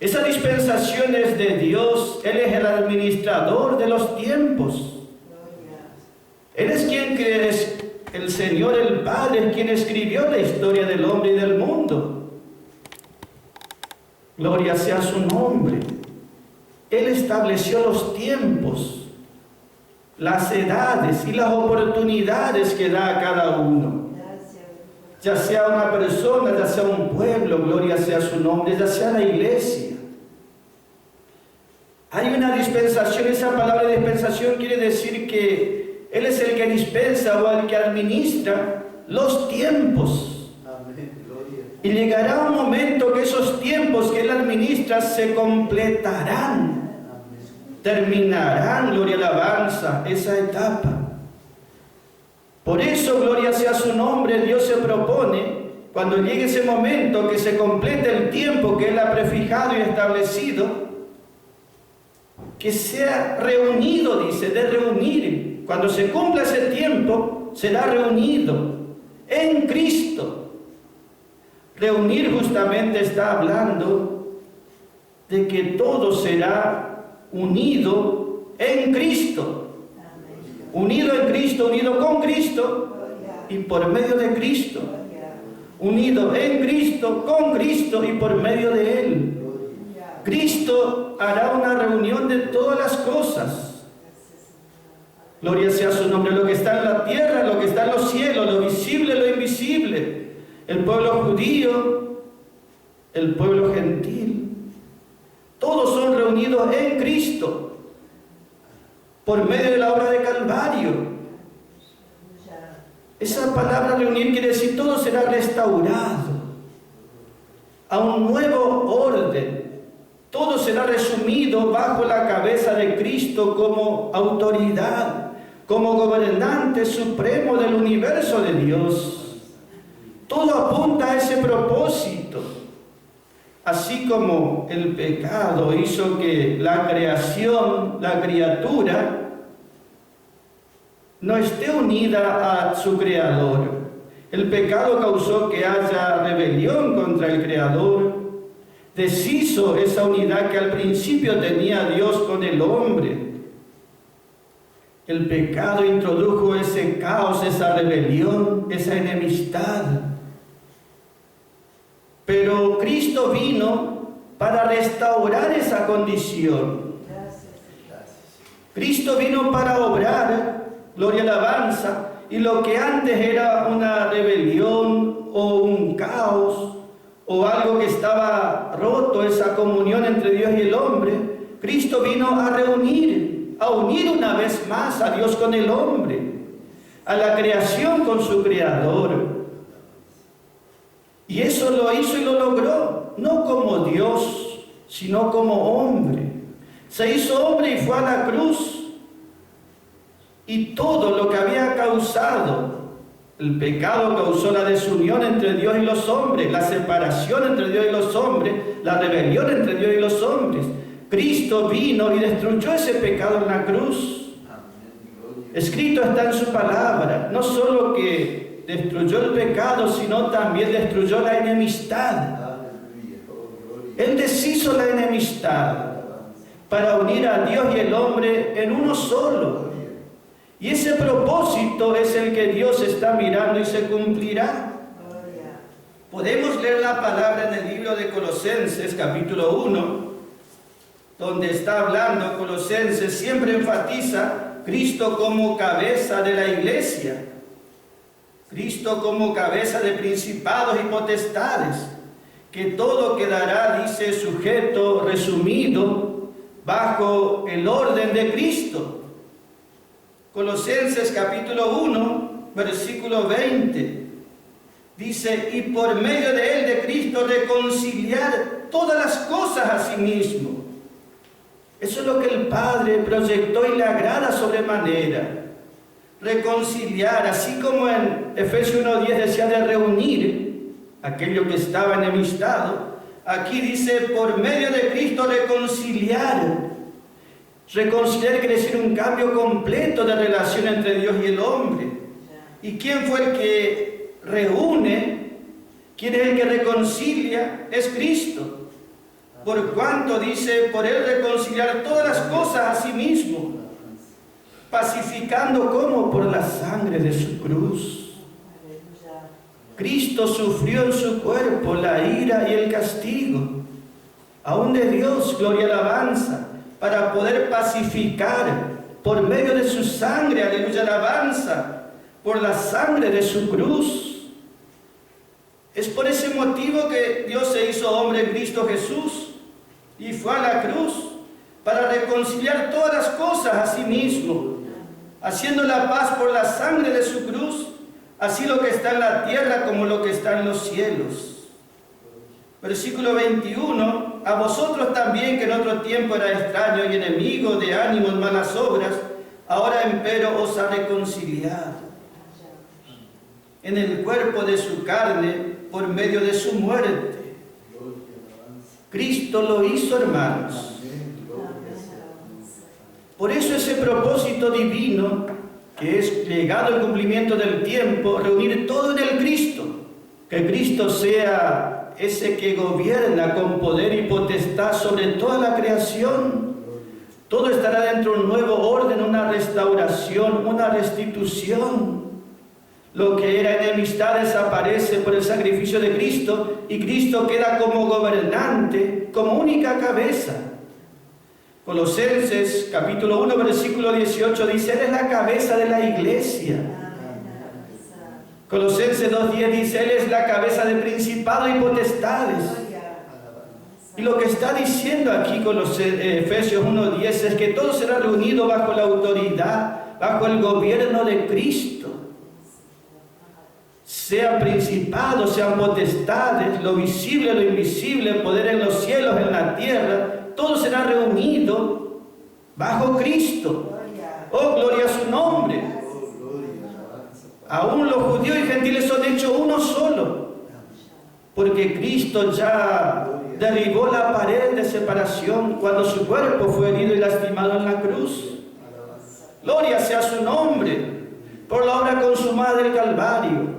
Esa dispensación es de Dios. Él es el administrador de los tiempos. Él es quien es el Señor, el Padre, quien escribió la historia del hombre y del mundo. Gloria sea su nombre. Él estableció los tiempos, las edades y las oportunidades que da a cada uno. Ya sea una persona, ya sea un pueblo, gloria sea su nombre, ya sea la iglesia. Hay una dispensación. Esa palabra dispensación quiere decir que Él es el que dispensa o el que administra los tiempos. Amén. Gloria. Y llegará un momento que esos tiempos que Él administra se completarán. Terminarán, gloria y alabanza, esa etapa. Por eso, gloria sea su nombre, Dios se propone, cuando llegue ese momento que se complete el tiempo que Él ha prefijado y establecido, que sea reunido, dice, de reunir. Cuando se cumpla ese tiempo, será reunido en Cristo. Reunir justamente está hablando de que todo será unido en Cristo. Unido en Cristo, unido con Cristo y por medio de Cristo. Unido en Cristo, con Cristo y por medio de Él. Cristo hará una reunión de todas las cosas. Gloria sea su nombre. Lo que está en la tierra, lo que está en los cielos, lo visible, lo invisible. El pueblo judío, el pueblo gentil. Todos son reunidos en Cristo. Por medio de la obra de Calvario. Esa palabra reunir quiere decir todo será restaurado a un nuevo orden. Todo será resumido bajo la cabeza de Cristo como autoridad, como gobernante supremo del universo de Dios. Todo apunta a ese propósito. Así como el pecado hizo que la creación, la criatura, no esté unida a su Creador. El pecado causó que haya rebelión contra el Creador. Deshizo esa unidad que al principio tenía Dios con el hombre. El pecado introdujo ese caos, esa rebelión, esa enemistad. Pero Cristo vino para restaurar esa condición. Cristo vino para obrar, gloria y alabanza, y lo que antes era una rebelión o un caos o algo que estaba roto, esa comunión entre Dios y el hombre, Cristo vino a reunir, a unir una vez más a Dios con el hombre, a la creación con su Creador. Y eso lo hizo y lo logró, no como Dios, sino como hombre. Se hizo hombre y fue a la cruz. Y todo lo que había causado, el pecado causó la desunión entre Dios y los hombres, la separación entre Dios y los hombres, la rebelión entre Dios y los hombres. Cristo vino y destruyó ese pecado en la cruz. Escrito está en su palabra, no solo que destruyó el pecado, sino también destruyó la enemistad. Él deshizo la enemistad para unir a Dios y el hombre en uno solo. Y ese propósito es el que Dios está mirando y se cumplirá. Podemos leer la palabra en el libro de Colosenses, capítulo 1, donde está hablando. Colosenses siempre enfatiza Cristo como cabeza de la iglesia. Cristo como cabeza de principados y potestades, que todo quedará, dice, sujeto, resumido, bajo el orden de Cristo. Colosenses capítulo 1, versículo 20, dice, y por medio de él, de Cristo, reconciliar todas las cosas a sí mismo. Eso es lo que el Padre proyectó y le agrada sobremanera. Reconciliar, así como en Efesios 1:10 decía de reunir aquello que estaba enemistado, aquí dice por medio de Cristo reconciliar. Reconciliar quiere decir un cambio completo de relación entre Dios y el hombre. ¿Y quién fue el que reúne? ¿Quién es el que reconcilia? Es Cristo. por cuanto dice, por él reconciliar todas las cosas a sí mismo, pacificando como por la sangre de su cruz. Cristo sufrió en su cuerpo la ira y el castigo, aún de Dios, gloria y alabanza, para poder pacificar por medio de su sangre, aleluya, alabanza, por la sangre de su cruz. Es por ese motivo que Dios se hizo hombre en Cristo Jesús y fue a la cruz para reconciliar todas las cosas a sí mismo, haciendo la paz por la sangre de su cruz, así lo que está en la tierra como lo que está en los cielos. Versículo 21, a vosotros también, que en otro tiempo era extraño y enemigo de ánimos, malas obras, ahora empero os ha reconciliado en el cuerpo de su carne por medio de su muerte. Cristo lo hizo, hermanos. Por eso ese propósito divino, que es llegado al cumplimiento del tiempo, reunir todo en el Cristo, que Cristo sea ese que gobierna con poder y potestad sobre toda la creación. Todo estará dentro de un nuevo orden, una restauración, una restitución. Lo que era enemistad desaparece por el sacrificio de Cristo y Cristo queda como gobernante, como única cabeza. Colosenses capítulo 1 versículo 18 dice, Él es la cabeza de la iglesia. Colosenses 2:10 dice, Él es la cabeza de principados y potestades. Y lo que está diciendo aquí con los Efesios 1:10 es que todo será reunido bajo la autoridad, bajo el gobierno de Cristo. Sean principados, sean potestades, lo visible, lo invisible, poder en los cielos, en la tierra, todo será reunido bajo Cristo. Oh, gloria a su nombre. Aún los judíos y gentiles son hechos uno solo, porque Cristo ya derribó la pared de separación cuando su cuerpo fue herido y lastimado en la cruz. Gloria sea su nombre por la obra consumada del Calvario.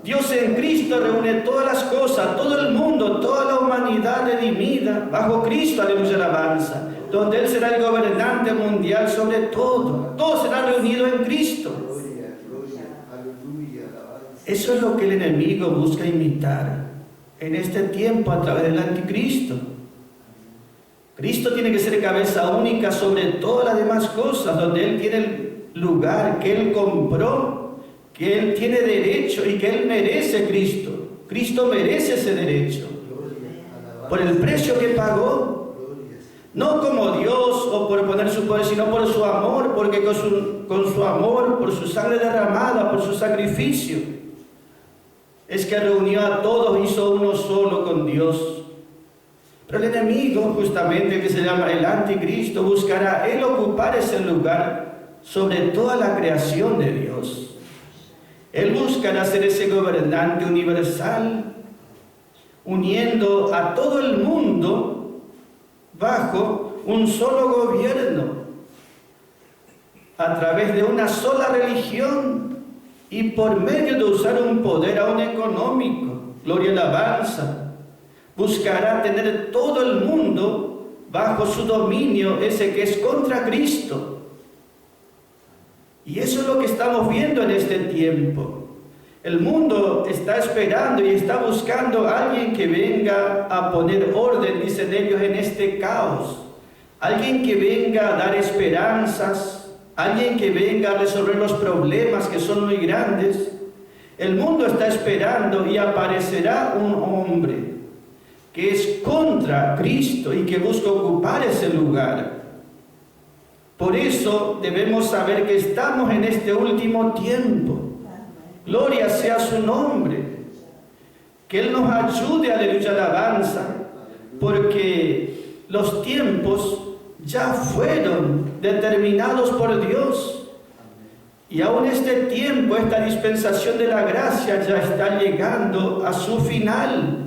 Dios en Cristo reúne todas las cosas, todo el mundo, toda la humanidad redimida bajo Cristo, aleluya, alabanza, donde Él será el gobernante mundial sobre todo. Todo será reunido en Cristo. Eso es lo que el enemigo busca imitar en este tiempo a través del anticristo. Cristo tiene que ser cabeza única sobre todas las demás cosas, donde Él tiene el lugar que Él compró, que Él tiene derecho y que Él merece Cristo. Cristo merece ese derecho por el precio que pagó, no como Dios o por poner su poder, sino por su amor, porque con su amor, por su sangre derramada, por su sacrificio, es que reunió a todos, hizo uno solo con Dios. Pero el enemigo, justamente, que se llama el anticristo, buscará él ocupar ese lugar sobre toda la creación de Dios. Él buscará ser ese gobernante universal, uniendo a todo el mundo bajo un solo gobierno, a través de una sola religión y por medio de usar un poder aún económico. Gloria y alabanza. Buscará tener todo el mundo bajo su dominio, ese que es contra Cristo. Y eso es lo que estamos viendo en este tiempo. El mundo está esperando y está buscando a alguien que venga a poner orden, dicen ellos, en este caos. Alguien que venga a dar esperanzas, alguien que venga a resolver los problemas que son muy grandes. El mundo está esperando y aparecerá un hombre que es contra Cristo y que busca ocupar ese lugar. Por eso debemos saber que estamos en este último tiempo. Gloria sea su nombre. Que Él nos ayude, aleluya, alabanza, porque los tiempos ya fueron determinados por Dios. Y aún este tiempo, esta dispensación de la gracia ya está llegando a su final.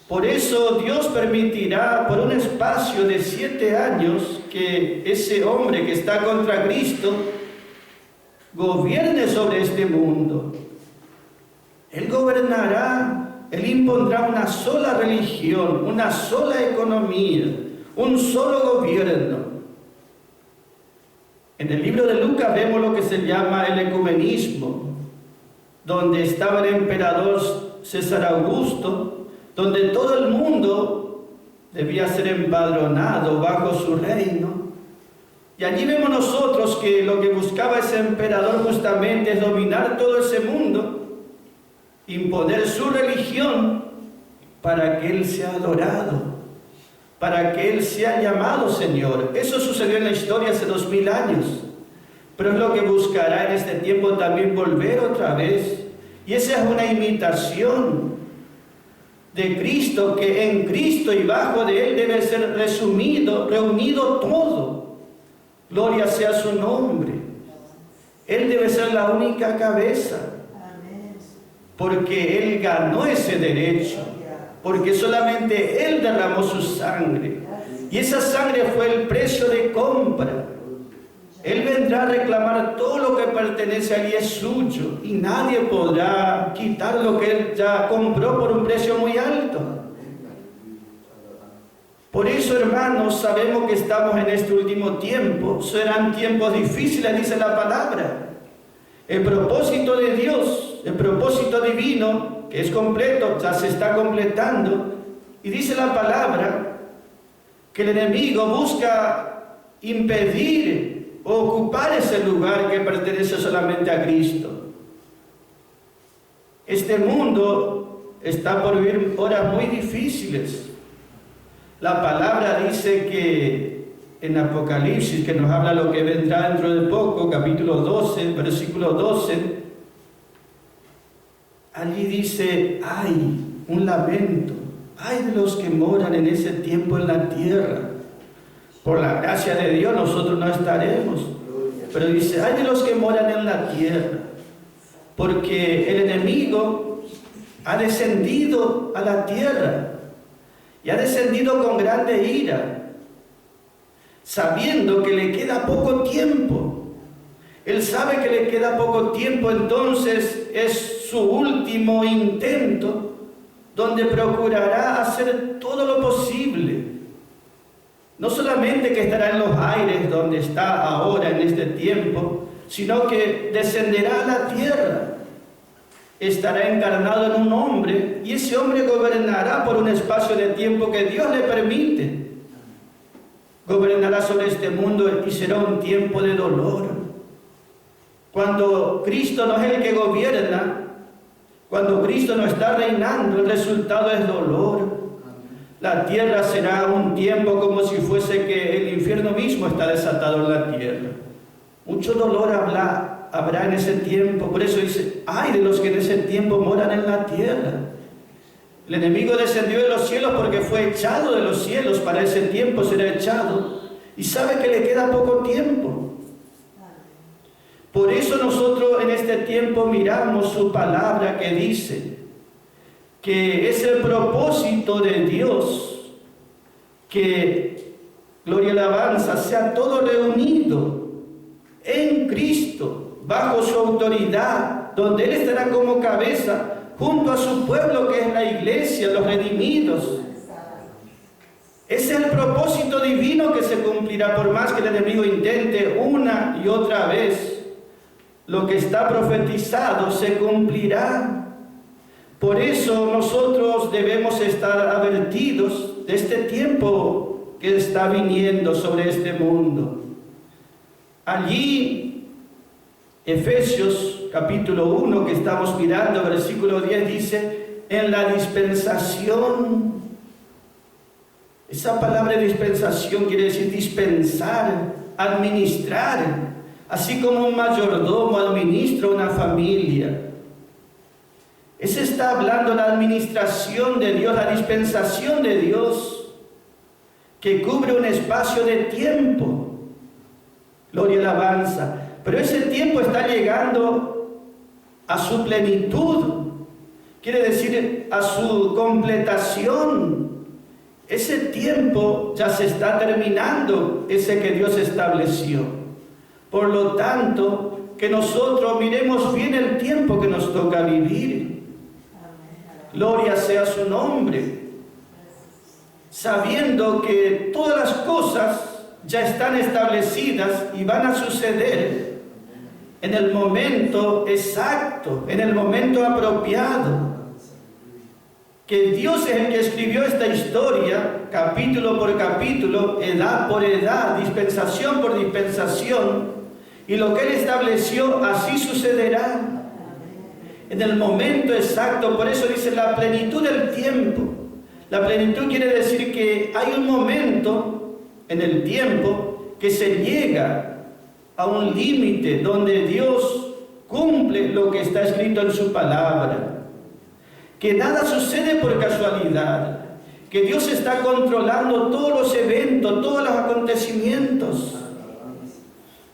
Por eso Dios permitirá por un espacio de 7 años que ese hombre que está contra Cristo gobierne sobre este mundo. Él gobernará Él impondrá una sola religión, una sola economía, un solo gobierno. En el libro de Lucas vemos lo que se llama el ecumenismo, donde estaba el emperador César Augusto, donde todo el mundo debía ser empadronado bajo su reino. Y allí vemos nosotros que lo que buscaba ese emperador justamente es dominar todo ese mundo, imponer su religión para que Él sea adorado, para que Él sea llamado Señor. Eso sucedió en la historia hace 2000 años, pero es lo que buscará en este tiempo también volver otra vez. Y esa es una imitación de Cristo, que en Cristo y bajo de Él debe ser reunido todo. Gloria sea su nombre. Él debe ser la única cabeza, porque Él ganó ese derecho, porque solamente Él derramó su sangre, y esa sangre fue el precio de compra. Él vendrá a reclamar todo lo que pertenece a Él y es suyo, y nadie podrá quitar lo que Él ya compró por un precio muy alto. Por eso, hermanos, sabemos que estamos en este último tiempo. Serán tiempos difíciles, dice la palabra. El propósito de Dios, el propósito divino, que es completo, ya se está completando. Y dice la palabra que el enemigo busca impedir o ocupar ese lugar que pertenece solamente a Cristo. Este mundo está por vivir horas muy difíciles. La palabra dice que en Apocalipsis, que nos habla lo que vendrá dentro de poco, capítulo 12, versículo 12, allí dice, hay un lamento, hay de los que moran en ese tiempo en la tierra. Por la gracia de Dios nosotros no estaremos, pero dice, hay de los que moran en la tierra, porque el enemigo ha descendido a la tierra y ha descendido con grande ira, sabiendo que le queda poco tiempo. Él sabe que le queda poco tiempo, entonces es su último intento, donde procurará hacer todo lo posible. No solamente que estará en los aires donde está ahora en este tiempo, sino que descenderá a la tierra. Estará encarnado en un hombre, y ese hombre gobernará por un espacio de tiempo que Dios le permite. Gobernará sobre este mundo y será un tiempo de dolor. Cuando Cristo no es el que gobierna, cuando Cristo no está reinando, el resultado es dolor. La tierra será un tiempo como si fuese que el infierno mismo está desatado en la tierra. Mucho dolor habrá en ese tiempo. Por eso dice, ay de los que en ese tiempo moran en la tierra. El enemigo descendió de los cielos porque fue echado de los cielos. Para ese tiempo será echado. Y sabe que le queda poco tiempo. Por eso nosotros en este tiempo miramos su palabra que dice que es el propósito de Dios que, gloria y alabanza, sea todo reunido en Cristo, bajo su autoridad, donde Él estará como cabeza, junto a su pueblo que es la iglesia, los redimidos. Ese es el propósito divino que se cumplirá, por más que el enemigo intente una y otra vez. Lo que está profetizado se cumplirá. Por eso nosotros debemos estar advertidos de este tiempo que está viniendo sobre este mundo. Allí, Efesios capítulo 1 que estamos mirando, versículo 10 dice, en la dispensación. Esa palabra dispensación quiere decir dispensar, administrar, así como un mayordomo administra una familia. Ese está hablando de la administración de Dios, la dispensación de Dios, que cubre un espacio de tiempo. Gloria y alabanza. Pero ese tiempo está llegando a su plenitud, quiere decir a su completación. Ese tiempo ya se está terminando, ese que Dios estableció. Por lo tanto, que nosotros miremos bien el tiempo que nos toca vivir. Gloria sea su nombre. Sabiendo que todas las cosas ya están establecidas y van a suceder en el momento exacto, en el momento apropiado. Que Dios es el que escribió esta historia, capítulo por capítulo, edad por edad, dispensación por dispensación, y lo que Él estableció, así sucederá. En el momento exacto, por eso dice la plenitud del tiempo. La plenitud quiere decir que hay un momento en el tiempo que se llega a un límite donde Dios cumple lo que está escrito en su palabra. Que nada sucede por casualidad, que Dios está controlando todos los eventos, todos los acontecimientos,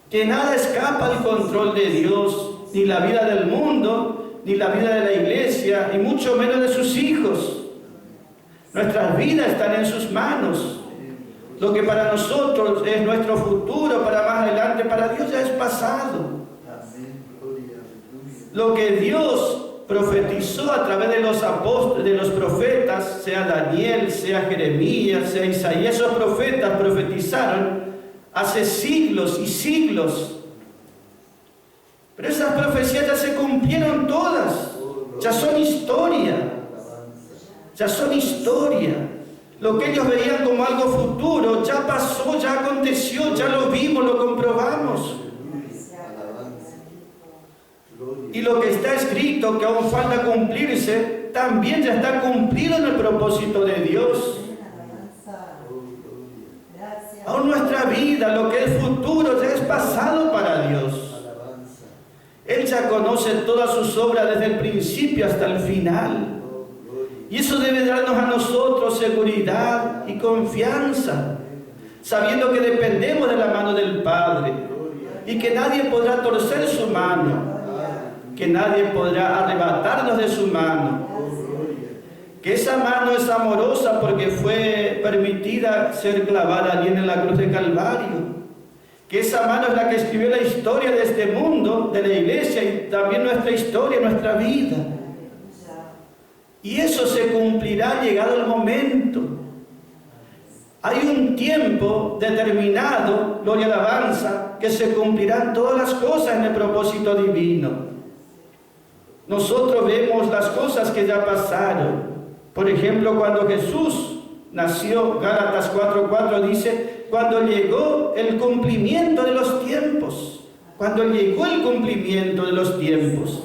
que nada escapa al control de Dios, ni la vida del mundo, ni la vida de la iglesia, y mucho menos de sus hijos. Nuestras vidas están en sus manos. Lo que para nosotros es nuestro futuro, para más adelante, para Dios ya es pasado. Lo que Dios profetizó a través de los apóstoles, de los profetas, sea Daniel, sea Jeremías, sea Isaías, esos profetas profetizaron hace siglos y siglos. Pero esas profecías ya se cumplieron todas, ya son historia, ya son historia. Lo que ellos veían como algo futuro ya pasó, ya aconteció, ya lo vimos, lo comprobamos. Y lo que está escrito, que aún falta cumplirse, también ya está cumplido en el propósito de Dios. Aún nuestra vida, lo que es futuro, ya es pasado para Dios. Él ya conoce todas sus obras desde el principio hasta el final. Y eso debe darnos a nosotros seguridad y confianza, sabiendo que dependemos de la mano del Padre y que nadie podrá torcer su mano, que nadie podrá arrebatarnos de su mano, que esa mano es amorosa porque fue permitida ser clavada allí en la cruz de Calvario, que esa mano es la que escribió la historia de este mundo, de la iglesia y también nuestra historia, nuestra vida. Y eso se cumplirá llegado el momento. Hay un tiempo determinado, gloria y alabanza, que se cumplirán todas las cosas en el propósito divino. Nosotros vemos las cosas que ya pasaron. Por ejemplo, cuando Jesús nació, Gálatas 4:4 dice, cuando llegó el cumplimiento de los tiempos. Cuando llegó el cumplimiento de los tiempos.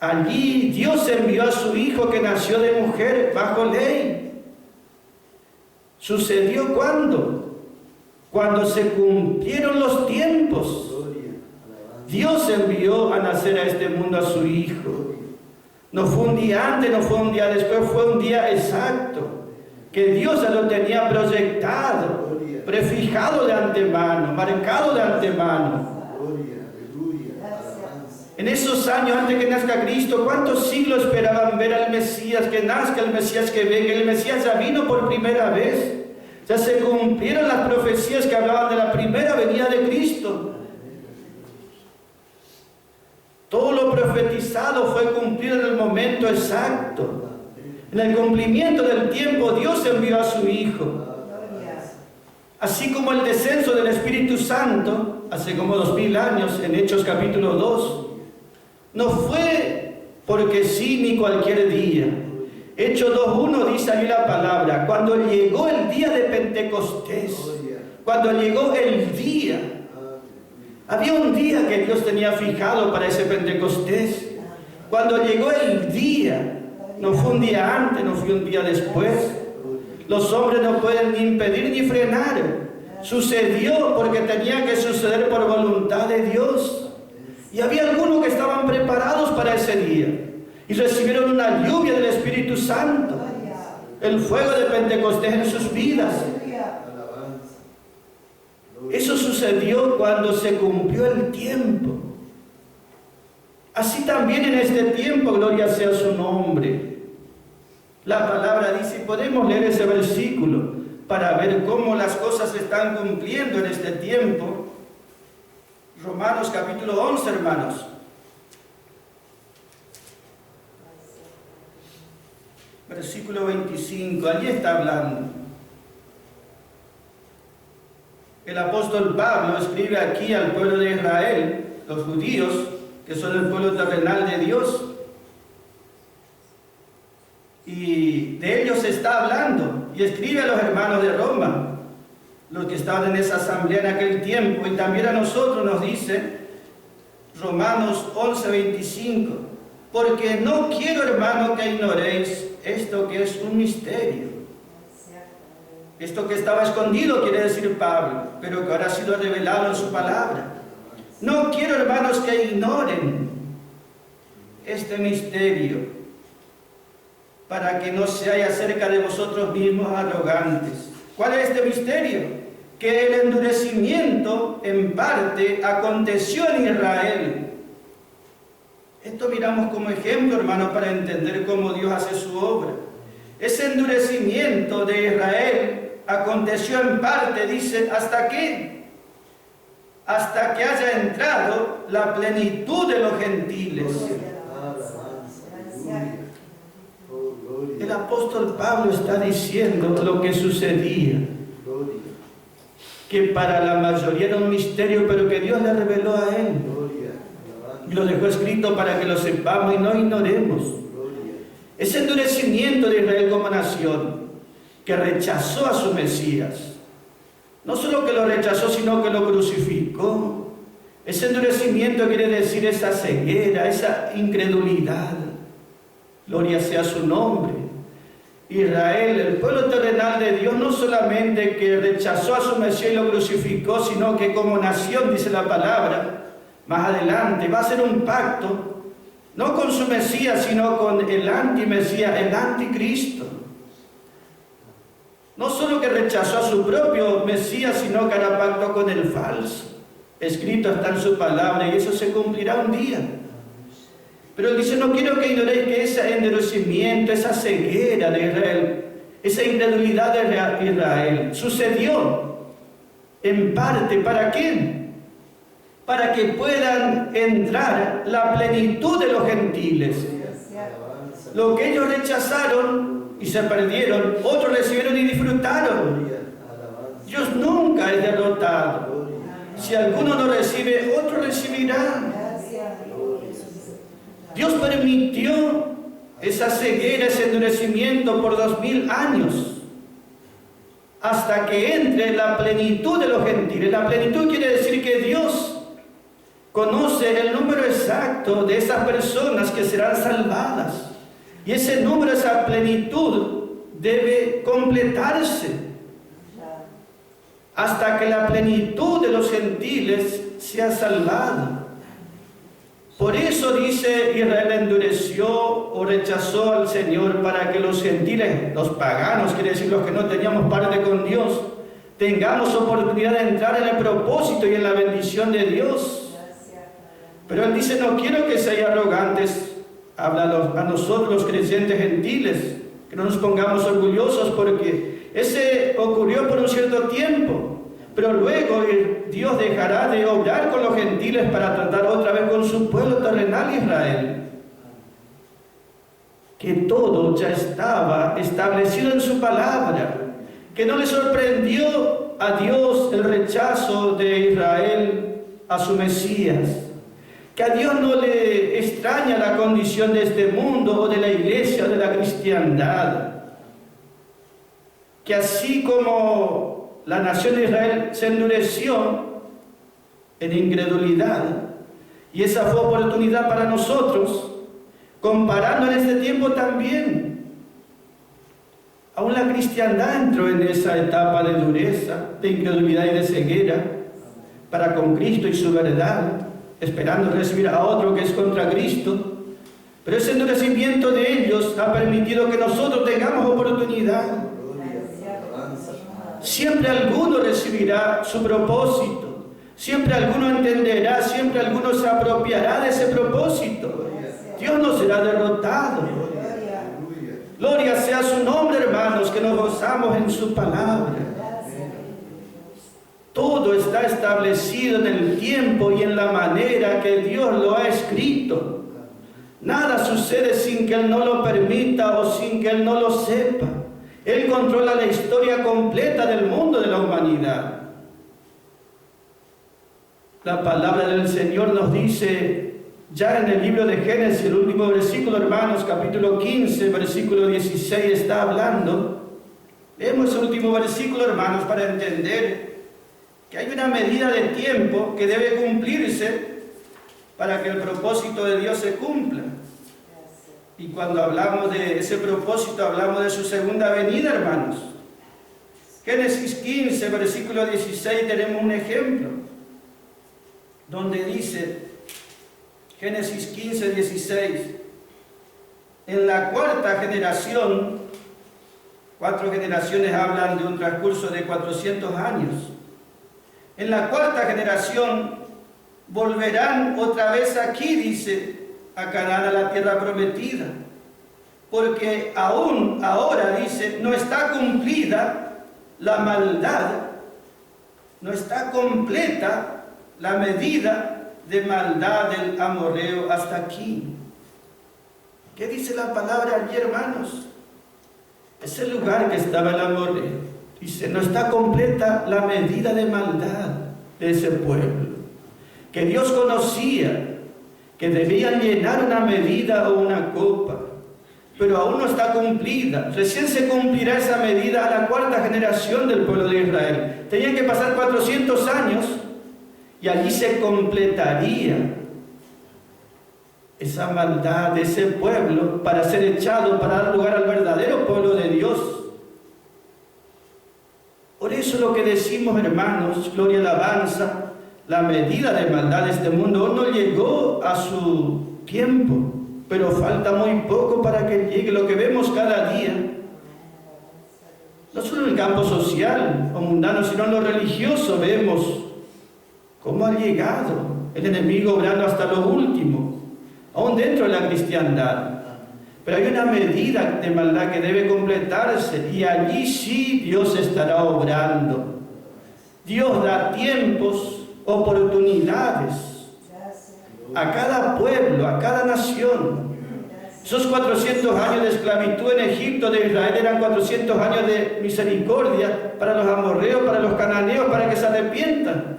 Allí Dios envió a su Hijo que nació de mujer bajo ley. ¿Sucedió cuándo? Cuando se cumplieron los tiempos. Dios envió a nacer a este mundo a su Hijo. No fue un día antes, no fue un día después, fue un día exacto, que Dios ya lo tenía proyectado, prefijado de antemano, marcado de antemano. En esos años antes que nazca Cristo, ¿cuántos siglos esperaban ver al Mesías, que nazca el Mesías, que venga? El Mesías ya vino por primera vez. Ya se cumplieron las profecías que hablaban de la primera venida de Cristo. Todo lo profetizado fue cumplido en el momento exacto. En el cumplimiento del tiempo, Dios envió a su Hijo. Así como el descenso del Espíritu Santo, hace como 2000 años, en Hechos capítulo 2, no fue porque sí ni cualquier día. Hechos 2:1 dice ahí la palabra, cuando llegó el día de Pentecostés, cuando llegó el día, había un día que Dios tenía fijado para ese Pentecostés. Cuando llegó el día, no fue un día antes, no fue un día después. Los hombres no pueden ni impedir ni frenar. Sucedió porque tenía que suceder por voluntad de Dios. Y había algunos que estaban preparados para ese día y recibieron una lluvia del Espíritu Santo, el fuego de Pentecostés en sus vidas. Eso sucedió cuando se cumplió el tiempo. Así también en este tiempo, gloria sea su nombre. La palabra dice, y podemos leer ese versículo para ver cómo las cosas se están cumpliendo en este tiempo. Romanos capítulo 11, hermanos. versículo 25, allí está hablando. El apóstol Pablo escribe aquí al pueblo de Israel, los judíos, que son el pueblo terrenal de Dios, y de ellos está hablando, y escribe a los hermanos de Roma, los que estaban en esa asamblea en aquel tiempo, y también a nosotros nos dice Romanos 11:25, porque no quiero, hermano, que ignoréis esto que es un misterio. Esto que estaba escondido, quiere decir Pablo, pero que ahora ha sido revelado en su palabra. No quiero, hermanos, que ignoren este misterio, para que no seáis acerca de vosotros mismos arrogantes. ¿Cuál es este misterio? Que el endurecimiento en parte aconteció en Israel. Esto miramos como ejemplo, hermanos, para entender cómo Dios hace su obra. Ese endurecimiento de Israel aconteció en parte, dice, ¿hasta qué? Hasta que haya entrado la plenitud de los gentiles. El apóstol Pablo está diciendo lo que sucedía, que para la mayoría era un misterio, pero que Dios le reveló a él. Y lo dejó escrito para que lo sepamos y no ignoremos. Ese endurecimiento de Israel como nación, que rechazó a su Mesías, no solo que lo rechazó, sino que lo crucificó. Ese endurecimiento quiere decir esa ceguera, esa incredulidad. Gloria sea su nombre. Israel, el pueblo terrenal de Dios, no solamente que rechazó a su Mesías y lo crucificó, sino que como nación, dice la palabra, más adelante, va a hacer un pacto, no con su Mesías, sino con el anti-Mesías, el anticristo. No solo que rechazó a su propio Mesías, sino que hará pacto con el falso. Escrito está en su palabra y eso se cumplirá un día. Pero él dice, no quiero que ignoréis que ese endurecimiento, esa ceguera de Israel, esa incredulidad de Israel, sucedió en parte, ¿para quién? Para que puedan entrar la plenitud de los gentiles. Lo que ellos rechazaron y se perdieron, otros recibieron y disfrutaron. Dios nunca es derrotado. Si alguno no recibe, otro recibirá. Dios permitió esa ceguera, ese endurecimiento por 2000 años, hasta que entre la plenitud de los gentiles. La plenitud quiere decir que Dios conoce el número exacto de esas personas que serán salvadas. Y ese número, esa plenitud, debe completarse hasta que la plenitud de los gentiles sea salvada. Por eso dice, Israel endureció o rechazó al Señor para que los gentiles, los paganos, quiere decir los que no teníamos parte con Dios, tengamos oportunidad de entrar en el propósito y en la bendición de Dios. Pero Él dice, no quiero que seáis arrogantes. Habla a nosotros los creyentes gentiles, que no nos pongamos orgullosos, porque ese ocurrió por un cierto tiempo, pero luego Dios dejará de obrar con los gentiles para tratar otra vez con su pueblo terrenal Israel, que todo ya estaba establecido en su palabra, que no le sorprendió a Dios el rechazo de Israel a su Mesías, que a Dios no le extraña la condición de este mundo o de la iglesia o de la cristiandad, que así como la nación de Israel se endureció en incredulidad, y esa fue oportunidad para nosotros, comparando en este tiempo también, aún la cristiandad entró en esa etapa de dureza, de incredulidad y de ceguera, para con Cristo y su verdad, esperando recibir a otro que es contra Cristo. Pero ese endurecimiento de ellos ha permitido que nosotros tengamos oportunidad. Siempre alguno recibirá su propósito, siempre alguno entenderá, siempre alguno se apropiará de ese propósito. Dios no será derrotado. Gloria sea su nombre, hermanos, que nos gozamos en su palabra. Todo está establecido en el tiempo y en la manera que Dios lo ha escrito. Nada sucede sin que Él no lo permita o sin que Él no lo sepa. Él controla la historia completa del mundo, de la humanidad. La palabra del Señor nos dice, ya en el libro de Génesis, el último versículo, hermanos, capítulo 15, versículo 16, está hablando. Leemos el último versículo, hermanos, para entender que hay una medida de tiempo que debe cumplirse para que el propósito de Dios se cumpla. Y cuando hablamos de ese propósito, hablamos de su segunda venida, hermanos. Génesis 15, versículo 16, tenemos un ejemplo, donde dice, Génesis 15, 16, en la cuarta generación, 4 generaciones hablan de un transcurso de 400 años. En la cuarta generación volverán otra vez aquí, dice, a Canaán, a la tierra prometida, porque aún ahora, dice, no está cumplida la maldad, no está completa la medida de maldad del amorreo hasta aquí. ¿Qué dice la palabra allí, hermanos? Ese lugar que estaba el amorreo, dice, no está completa la medida de maldad de ese pueblo, que Dios conocía, que debían llenar una medida o una copa, pero aún no está cumplida. Recién se cumplirá esa medida a la cuarta generación del pueblo de Israel. Tenían que pasar 400 años y allí se completaría esa maldad de ese pueblo para ser echado, para dar lugar al verdadero pueblo de Dios. Por eso lo que decimos, hermanos, gloria y alabanza, la medida de maldad de este mundo aún no llegó a su tiempo, pero falta muy poco para que llegue. Lo que vemos cada día, no solo en el campo social o mundano, sino en lo religioso, vemos cómo ha llegado el enemigo obrando hasta lo último, aún dentro de la cristiandad. Pero hay una medida de maldad que debe completarse, y allí sí Dios estará obrando. Dios da tiempos, oportunidades a cada pueblo, a cada nación. Esos 400 años de esclavitud en Egipto de Israel eran 400 años de misericordia para los amorreos, para los cananeos, para que se arrepientan.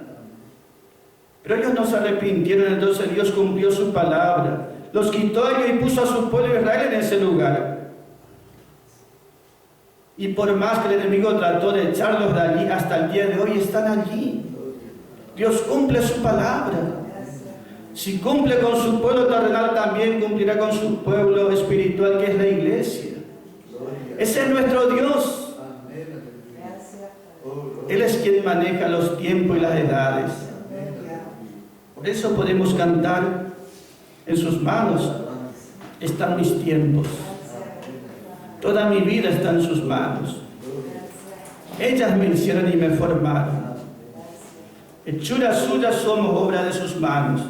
Pero ellos no se arrepintieron, entonces Dios cumplió su palabra. Los quitó a ellos y puso a su pueblo Israel en ese lugar. Y por más que el enemigo trató de echarlos de allí, hasta el día de hoy están allí. Dios cumple su palabra. Si cumple con su pueblo terrenal, también cumplirá con su pueblo espiritual, que es la iglesia. Ese es nuestro Dios. Él es quien maneja los tiempos y las edades. Por eso podemos cantar, en sus manos están mis tiempos. Toda mi vida está en sus manos. Ellas me hicieron y me formaron. Hechuras suyas somos, obra de sus manos.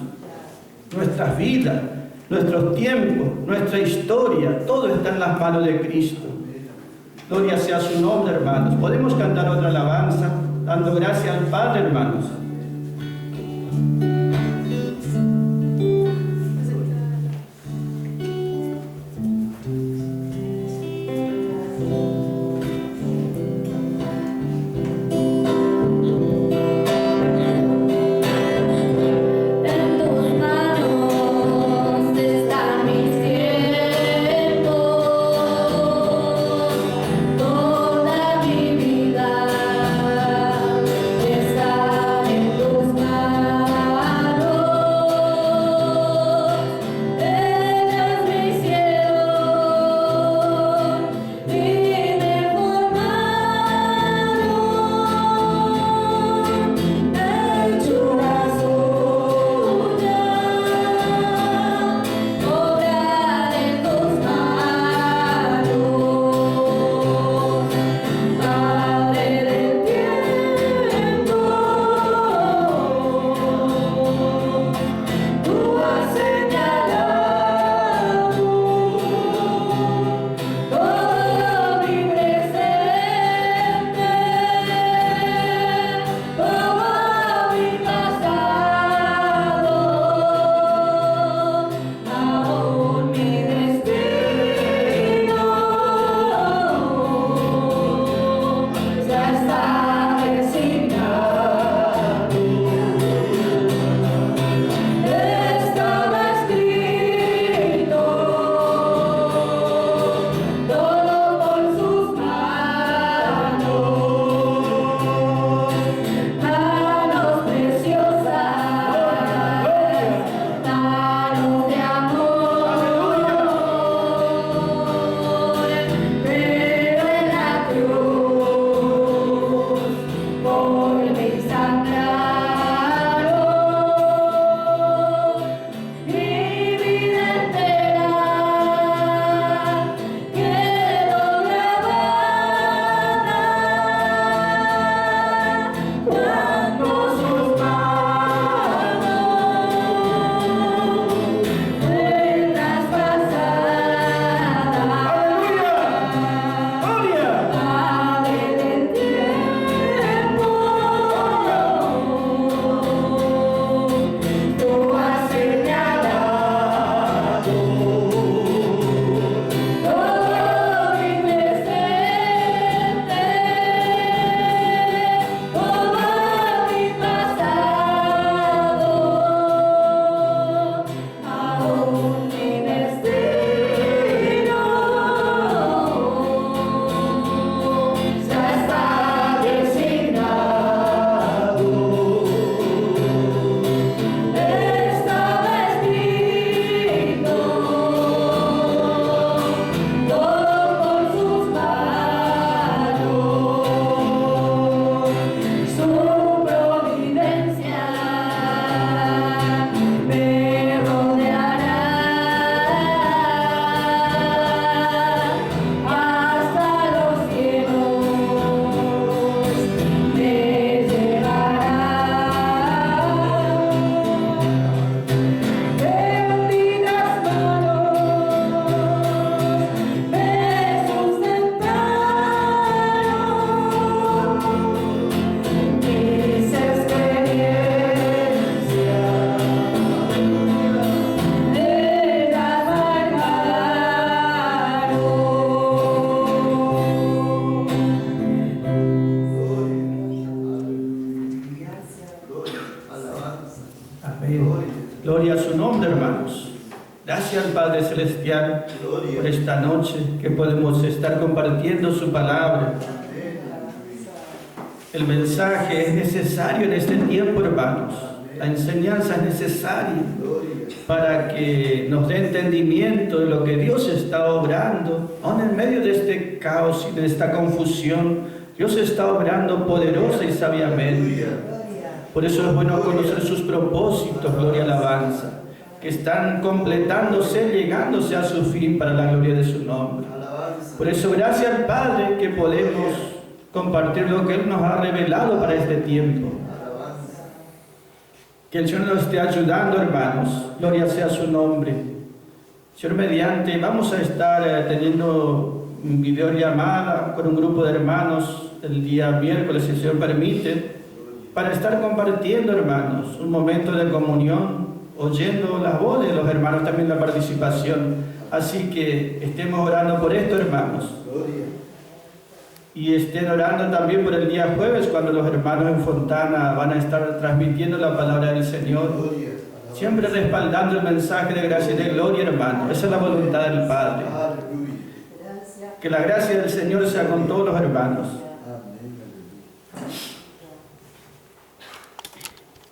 Nuestras vidas, nuestros tiempos, nuestra historia, todo está en las manos de Cristo. Gloria sea su nombre, hermanos. Podemos cantar otra alabanza, dando gracias al Padre, hermanos. Está en tus manos. Gloria a su nombre, hermanos. Gracias al Padre Celestial por esta noche que podemos estar compartiendo su palabra. El mensaje es necesario en este tiempo, hermanos. La enseñanza es necesaria para que nos dé entendimiento de lo que Dios está obrando. Aún en medio de este caos y de esta confusión, Dios está obrando poderosa y sabiamente. Por eso es bueno conocer sus propósitos, gloria y alabanza, que están completándose, llegándose a su fin para la gloria de su nombre. Por eso, gracias al Padre que podemos compartir lo que Él nos ha revelado para este tiempo. Que el Señor nos esté ayudando, hermanos. Gloria sea su nombre. Señor, mediante, vamos a estar teniendo un videollamada con un grupo de hermanos el día miércoles, si el Señor permite, para estar compartiendo, hermanos, un momento de comunión, oyendo la voz de los hermanos, también la participación. Así que estemos orando por esto, hermanos. Y estén orando también por el día jueves, cuando los hermanos en Fontana van a estar transmitiendo la palabra del Señor. Siempre respaldando el mensaje de gracia y de gloria, hermano. Esa es la voluntad del Padre. Que la gracia del Señor sea con todos los hermanos.